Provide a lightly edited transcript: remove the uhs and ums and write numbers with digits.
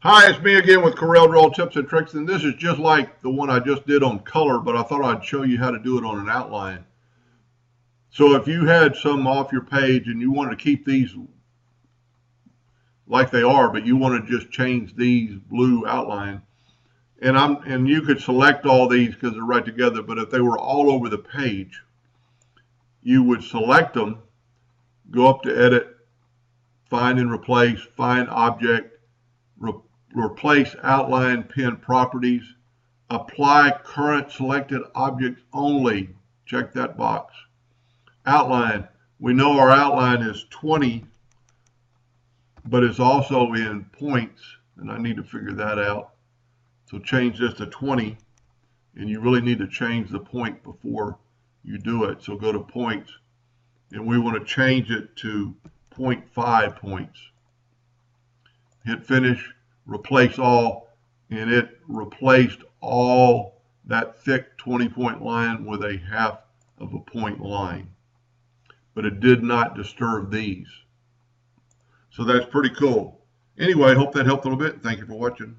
Hi, it's me again with Corel Draw Tips and Tricks, and this is just like the one I just did on color, but I thought I'd show you how to do it on an outline. So if you had some off your page and you wanted to keep these like they are, but you want to just change these blue outline, and you could select all these because they're right together, but if they were all over the page, you would select them, go up to Edit, Find and Replace, Find Object, Replace outline pin properties, apply current selected objects only. Check that box. Outline. We know our outline is 20, but it's also in points, and I need to figure that out. So change this to 20, and you really need to change the point before you do it. So go to points, and we want to change it to 0.5 points. Hit finish. Replace all, and it replaced all that thick 20-point line with a half of a point line, but it did not disturb these. So that's pretty cool. Anyway, I hope that helped a little bit. Thank you for watching.